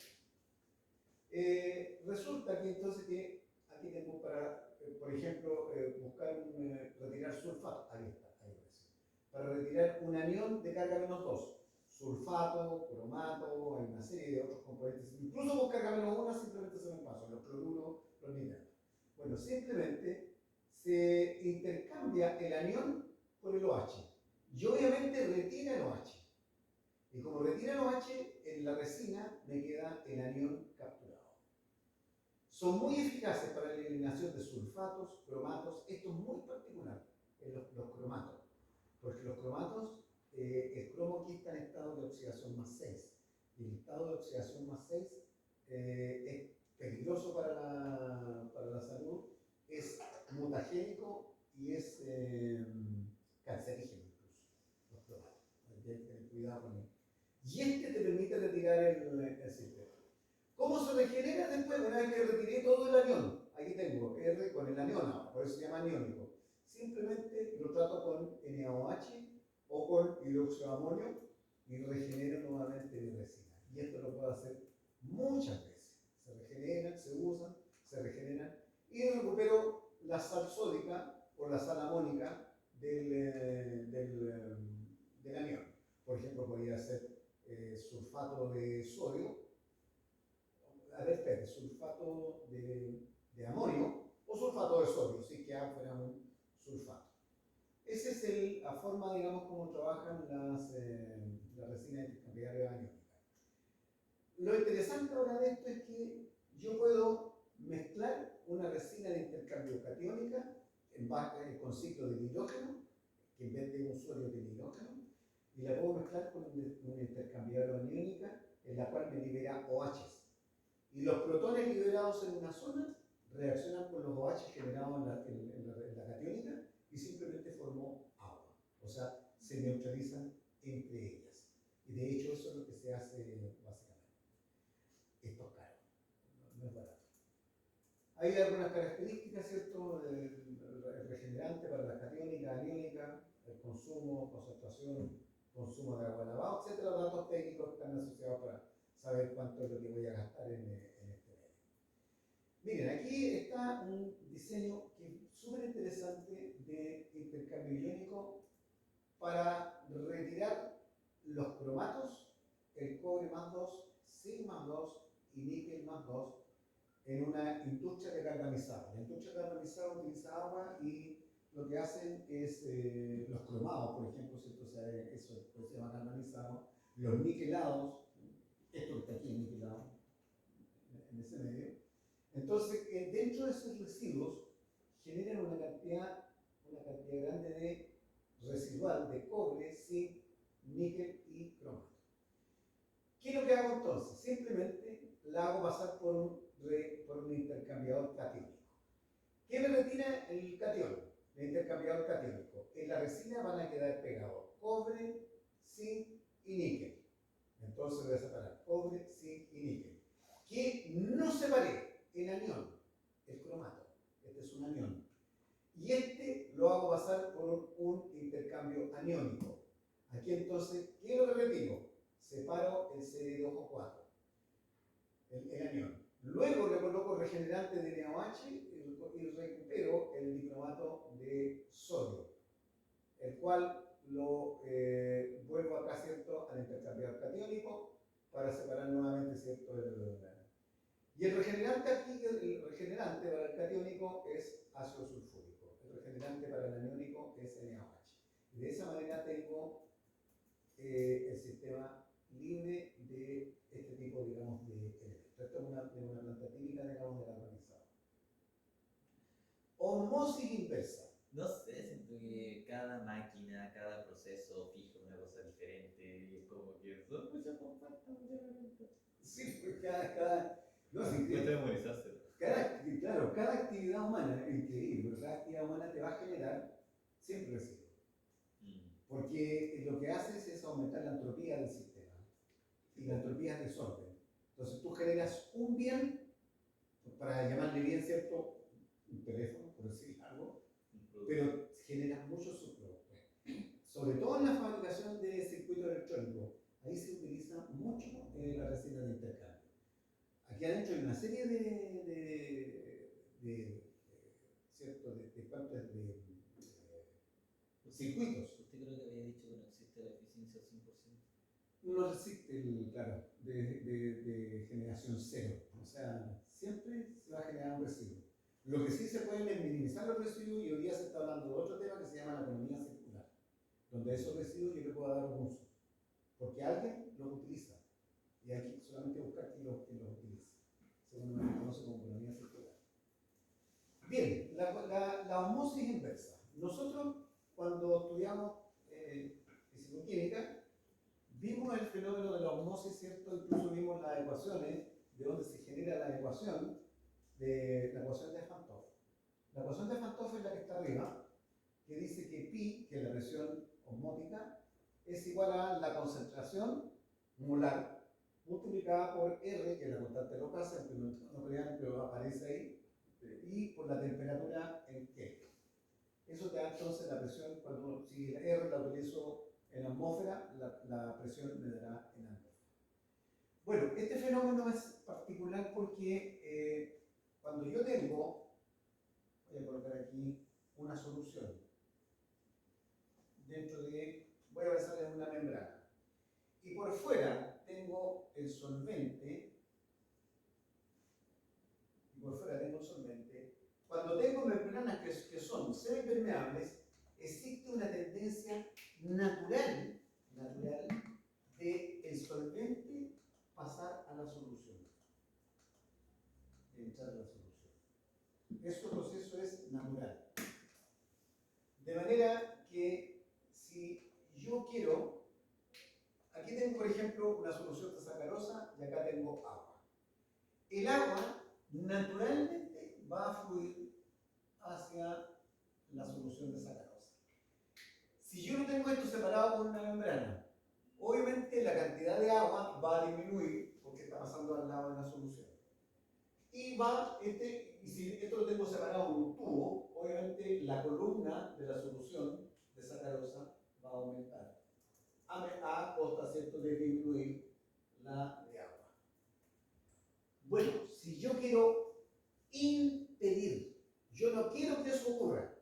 Resulta que entonces que aquí tengo para, por ejemplo, buscar retirar sulfato. Ahí está, ahí aparece. Para retirar un anión de carga -2. Sulfato, cromato, hay una serie de otros componentes. Incluso con carga -1 simplemente se me pasan los cloruros, los nitratos. Bueno, simplemente se intercambia el anión por el OH. Y obviamente retira el OH. Y como retira el OH, en la resina me queda el anión capturado. Son muy eficaces para la eliminación de sulfatos, cromatos. Esto es muy particular en los cromatos. Porque los cromatos, el cromo aquí está en estado de oxidación +6. Y el estado de oxidación +6 es peligroso para la salud, es mutagénico y es cancerígeno incluso, los cromatos. Hay que tener cuidado con él. Y este te permite retirar el sistema. ¿Cómo se regenera después? Una vez que retiré todo el anión, aquí tengo R con el anión ahora, por eso se llama aniónico. Simplemente lo trato con NaOH o con hidróxido de amonio y regenero nuevamente mi resina. Y esto lo puedo hacer muchas veces. Se regeneran, se usan, se regeneran y recupero la sal sódica o la sal amónica del anión. Por ejemplo, podría ser sulfato de sodio, sulfato de amonio o sulfato de sodio, si que A fuera un sulfato. Esa es la forma, digamos, como trabajan las resinas intercambiables aniónicas. Lo interesante ahora de esto es que yo puedo mezclar una resina de intercambio catiónica con ciclo de hidrógeno, que en vez de un sodio tiene hidrógeno, y la puedo mezclar con una intercambiable aniónica, en la cual me libera OHs. Y los protones liberados en una zona reaccionan con los OH generados en la catiónica y simplemente formó agua. O sea, se neutralizan entre ellas. Y de hecho eso es lo que se hace básicamente. Esto es caro, no es barato. Hay algunas características, ¿cierto? El regenerante para la catiónica, aniónica, el consumo, concentración, consumo de agua lavado, etc. Los datos técnicos están asociados para saber cuánto es lo que voy a gastar en este medio. Miren, aquí está un diseño que es súper interesante de intercambio iónico para retirar los cromatos, el cobre +2, zinc +2 y níquel +2 en una industria de galvanizado. La industria de galvanizado utiliza agua y lo que hacen es los cromados, por ejemplo, ¿cierto? O sea, eso pues, se llama galvanizado, los niquelados, esto que está aquí es niquelado, en ese medio. Entonces, dentro de esos residuos generan una cantidad grande de residual de cobre, zinc, níquel y cromato. ¿Qué es lo que hago entonces? Simplemente la hago pasar por un intercambiador catiónico. ¿Qué me retira el catión? El intercambiador catiónico. En la resina van a quedar pegados cobre, zinc y níquel. Entonces voy a separar cobre, zinc y níquel. Que no separé el anión, el cromato. Este es un anión. Y este lo hago pasar por un intercambio aniónico. Aquí entonces, ¿qué es lo que retiro? Separo el CD2O4, el anión. Luego le coloco regenerante de NaOH y recupero el dicromato de sodio, el cual lo vuelvo acá, ¿cierto?, al intercambiador catiónico para separar nuevamente, ¿cierto?, y el regenerante aquí, el regenerante para el catiónico es ácido sulfúrico, el regenerante para el aniónico es NaOH. Y de esa manera tengo el sistema libre de este tipo, digamos, de elementos. Esto es una planta típica, digamos, de galvanizado. Osmosis inversa. No sé, siento que cada máquina, cada proceso fija una cosa diferente y es como que son muchas compuestas, muchos elementos. Sí, pues no, sí, Puede memorizarse. claro, cada actividad humana, es increíble, pero cada actividad humana te va a generar siempre residuos. Porque lo que haces es aumentar la entropía del sistema. Y la entropía es desorden. Entonces tú generas un bien, para llamarle bien, ¿cierto? Un teléfono, por decir algo, pero generas muchos subproductos. Sobre todo en la fabricación de circuitos electrónicos, ahí se utiliza mucho la resina de intercambio. Aquí adentro hay una serie ¿cierto? de circuitos. Usted creo que había dicho que no existe la eficiencia al 100%. No existe, claro, de generación cero. O sea, siempre se va a generar un residuo. Lo que sí se pueden es minimizar los residuos y hoy día se está hablando de otro tema que se llama la economía circular, donde esos residuos yo le puedo dar un uso, porque alguien los utiliza y hay que solamente buscar quién los utiliza. Según lo que se conoce como economía circular. Bien, la osmosis inversa. Nosotros, cuando estudiamos fisicoquímica, vimos el fenómeno de la osmosis, ¿cierto? Incluso vimos las ecuaciones de donde se genera la ecuación de Van 't Hoff. La ecuación de Van 't Hoff es la que está arriba, que dice que pi, que es la presión osmótica, es igual a la concentración molar multiplicada por R, que es la constante local, aunque no crean, pero aparece ahí, y por la temperatura en Kelvin. Eso te da entonces la presión, si la R la utilizo en atmósfera, la presión me dará en atmósfera. Bueno, este fenómeno es particular porque cuando yo tengo, voy a colocar aquí una solución, voy a pensar en una membrana, y por fuera tengo el solvente, cuando tengo membranas que son semipermeables, existe una tendencia natural de el solvente pasar a la solución, de entrar a la solución. Este proceso es natural. De manera que si yo quiero, aquí tengo por ejemplo una solución de sacarosa y acá tengo agua. El agua naturalmente va a fluir hacia la solución de sacarosa. Si yo no tengo esto separado por una membrana, obviamente la cantidad de agua va a disminuir porque está pasando al lado de la solución. Y si esto lo tengo separado en un tubo, obviamente la columna de la solución de sacarosa va a aumentar a costa, ¿cierto?, de disminuir la de agua. Bueno, si yo quiero impedir, yo no quiero que eso ocurra,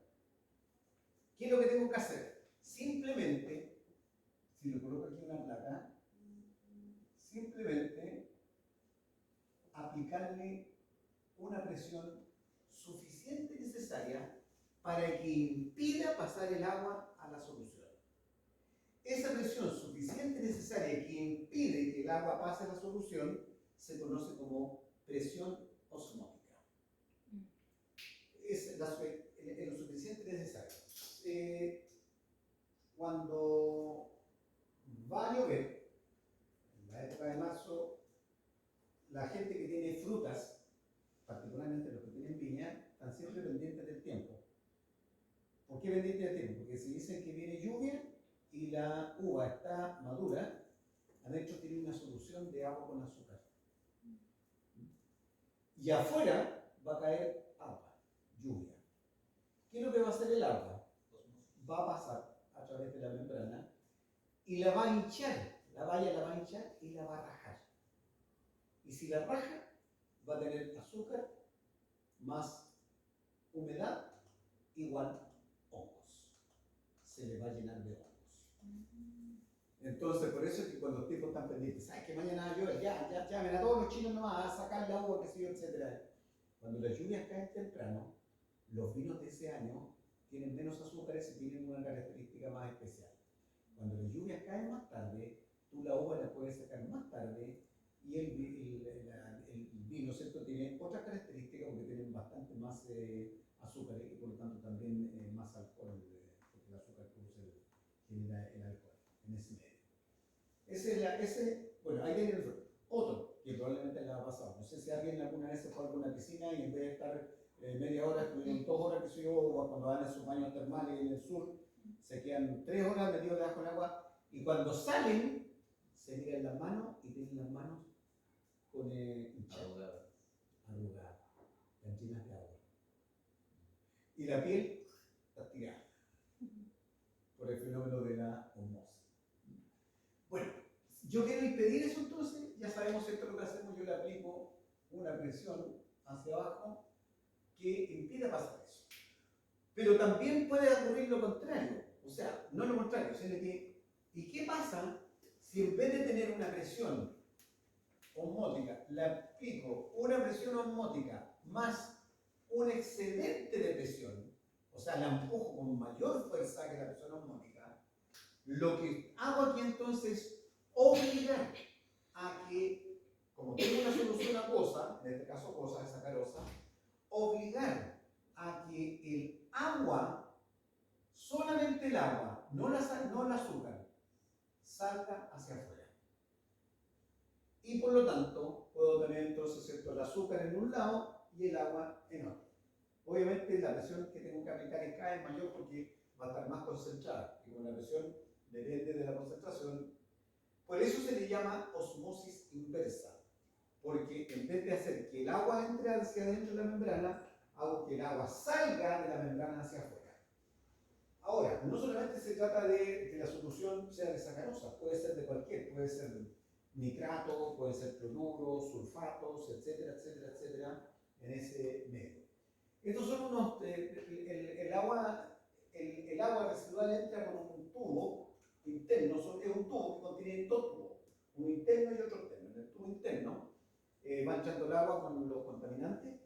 ¿qué es lo que tengo que hacer? Simplemente, si lo coloco aquí en una placa, simplemente aplicarle una presión suficiente necesaria para que impida pasar el agua a la solución. Esa presión suficiente necesaria que impide que el agua pase a la solución se conoce como presión osmótica. Es lo suficiente necesario. Cuando va a llover, en la época de marzo, la gente que tiene frutas, particularmente los que tienen viña, están siempre pendientes del tiempo. ¿Por qué pendientes del tiempo? Porque si dicen que viene lluvia y la uva está madura, adentro tiene una solución de agua con azúcar. Y afuera va a caer agua, lluvia. ¿Qué es lo que va a hacer el agua? Va a pasar a través de la membrana y la va a hinchar, la valla la va a hinchar y la va a rajar. Y si la raja, va a tener azúcar más humedad igual hongos. Se le va a llenar de hongos. Entonces, por eso es que cuando los tipos están pendientes, ¿sabes que mañana va a llover? Ya, ven a todos los chinos nomás a sacar la uva, que sé yo, etc. Cuando las lluvias caen temprano, los vinos de ese año tienen menos azúcares y tienen una característica más especial. Cuando las lluvias caen más tarde, tú la uva la puedes sacar más tarde y el vino, ¿cierto?, tiene otras características porque tienen bastante más azúcar y por lo tanto también más alcohol, porque el azúcar genera el alcohol en ese medio. Bueno, ahí tiene otro que probablemente le ha pasado. No sé si alguien alguna vez se fue a alguna piscina y en vez de estar media hora, estuvieron 2 horas, que sé yo, cuando van a sus baños termales en el sur, se quedan 3 horas metidos debajo del agua y cuando salen, se miran las manos y tienen las manos con Arrugadas. arrugadas, están llenas de agua. Y la piel está tirada por el fenómeno de la osmosis. Bueno, yo quiero impedir eso entonces, ya sabemos esto lo que hacemos, yo le aplico una presión hacia abajo que impida pasar eso. Pero también puede ocurrir lo contrario, o sea, no lo contrario, sino que, ¿y qué pasa si en vez de tener una presión osmótica, le aplico una presión osmótica más un excedente de presión, o sea, la empujo con mayor fuerza que la presión osmótica? Lo que hago aquí entonces es obligar a que, como tengo una solución acuosa, en este caso acuosa, es sacarosa, obligar a que el agua, solamente el agua, no el azúcar, salga hacia afuera. Y por lo tanto, puedo tener entonces, ¿cierto?, el azúcar en un lado y el agua en otro. Obviamente la presión que tengo que aplicar en K es mayor porque va a estar más concentrada. Y con la presión depende de la concentración. Por eso se le llama osmosis inversa. Porque en vez de hacer que el agua entre hacia adentro de la membrana, hago que el agua salga de la membrana hacia afuera. Ahora, no solamente se trata de que la solución sea de sacarosa, puede ser de cualquier, puede ser nitrato, puede ser cloruro, sulfatos, etcétera, etcétera, etcétera, en ese medio. Estos son unos, el agua residual entra con un tubo interno, es un tubo que contiene 2 tubos, uno interno y otro externo. En el tubo interno va entrando el agua con los contaminantes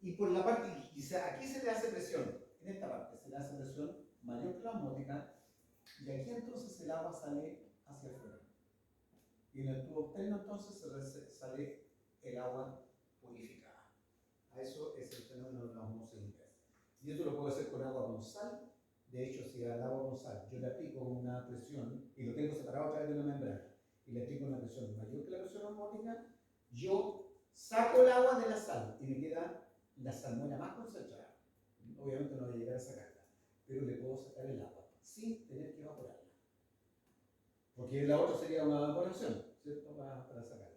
y por la parte, aquí se le hace presión, en esta parte se le hace presión mayor que la osmótica y aquí entonces el agua sale hacia afuera. Y en el tubo externo entonces sale el agua purificada. A eso es el fenómeno de la osmosis inversa. Y esto lo puedo hacer con agua con sal. De hecho, si al agua con sal yo le aplico una presión, y lo tengo separado a través de una membrana, y le aplico una presión mayor que la presión osmótica, yo saco el agua de la sal y me queda la salmuera más concentrada. Obviamente no voy a llegar a sacarla, pero le puedo sacar el agua sin tener que evaporarla. Porque la otra sería una evaporación, ¿cierto? Para sacarla.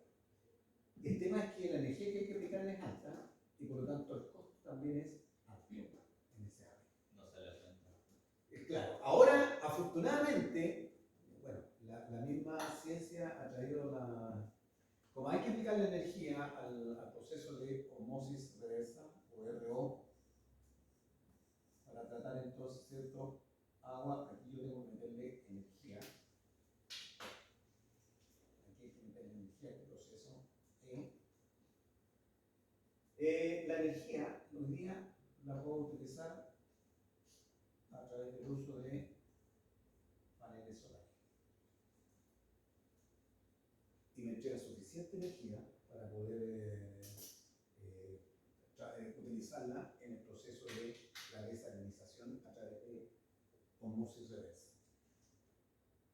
El tema es que la energía que hay que aplicar es alta y por lo tanto el costo también es alto en ese área. No sale a cuenta. Claro, ahora afortunadamente, bueno, la misma ciencia ha traído como hay que aplicar la energía al proceso de osmosis reversa o RO, para tratar entonces, ¿cierto?, agua, aquí yo tengo que meterle energía. El proceso. La energía hoy día la puedo utilizar a través del uso de paneles solares. Y me entrega suficiente energía para poder utilizarla en el proceso de la desalinización a través de osmosis reversa.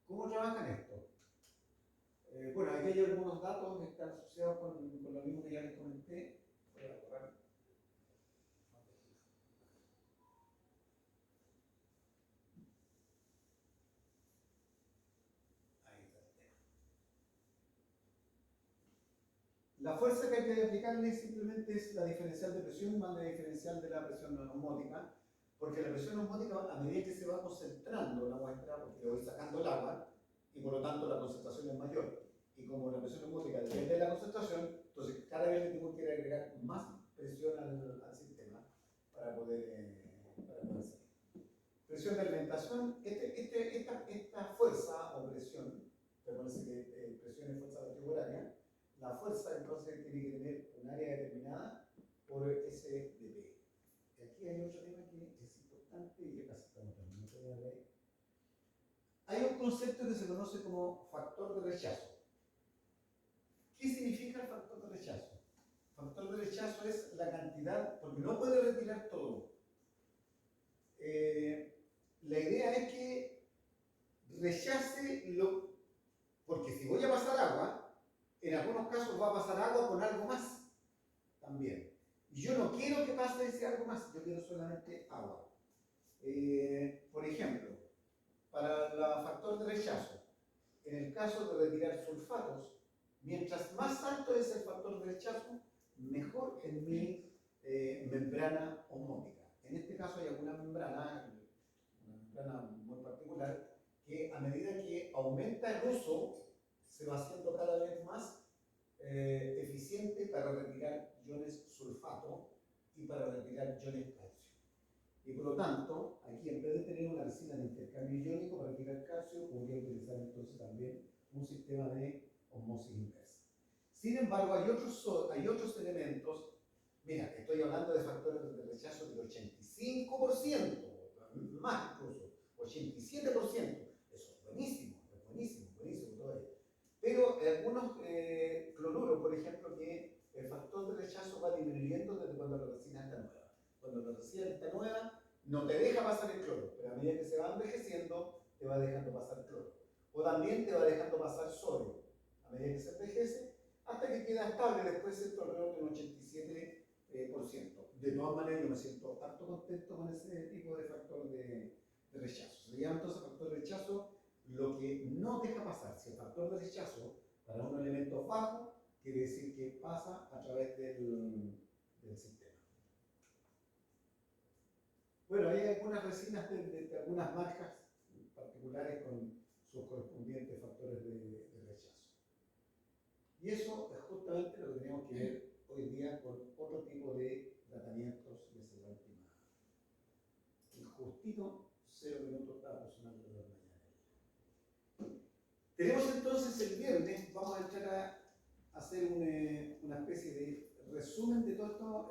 ¿Cómo trabajan esto? Bueno, aquí hay algunos datos que están asociados con lo mismo que ya les comenté. Voy a borrar. Ahí está el tema. La fuerza que hay que aplicarle simplemente es la diferencial de presión más la diferencial de la presión osmótica, porque la presión osmótica, a medida que se va concentrando la muestra, porque le voy sacando el agua, y por lo tanto la concentración es mayor, y como la presión osmótica depende de la concentración, entonces cada vez le tengo que agregar más presión al sistema para poder salir. Presión de alimentación, esta fuerza o presión, recuerden que presión es fuerza vertical, la fuerza entonces tiene que tener un área determinada por SDP. Y aquí hay otro tema que es importante y que casi estamos terminando. Hay un concepto que se conoce como factor de rechazo. ¿Qué significa el factor de rechazo? Factor de rechazo es la cantidad, porque no puede retirar todo. La idea es que rechace porque si voy a pasar agua, en algunos casos va a pasar agua con algo más también. Y yo no quiero que pase ese algo más, yo quiero solamente agua. Por ejemplo, para el factor de rechazo, en el caso de retirar sulfatos, mientras más alto es el factor de rechazo, mejor en mi membrana osmótica. En este caso hay una membrana muy particular, que a medida que aumenta el uso, se va haciendo cada vez más eficiente para retirar iones sulfato y para retirar iones calcio. Y por lo tanto, aquí en vez de tener una resina de intercambio iónico para retirar calcio, podría utilizar entonces también un sistema de osmosis inversa. Sin embargo, hay otros elementos. Mira, estoy hablando de factores de rechazo del 85%, más incluso, 87%. Eso es buenísimo todavía. Pero algunos cloruros, por ejemplo, que el factor de rechazo va disminuyendo desde cuando la resina está nueva. Cuando la resina está nueva, no te deja pasar el cloro, pero a medida que se va envejeciendo, te va dejando pasar cloro. O también te va dejando pasar sodio, a medida que se envejece, hasta que queda estable después alrededor de un 87%. De todas maneras, yo me siento harto contento con ese tipo de factor de rechazo. Se llama entonces factor de rechazo lo que no deja pasar. Si el factor de rechazo para un elemento bajo, quiere decir que pasa a través del sistema. Bueno, hay algunas resinas de algunas marcas particulares con sus correspondientes factores de rechazo. Y eso es justamente lo que tenemos que ver hoy día con otro tipo de tratamientos de célula primada. Y justito 0 minutos para personal de la mañana. Tenemos entonces el viernes, vamos a entrar a hacer una especie de resumen de todo esto.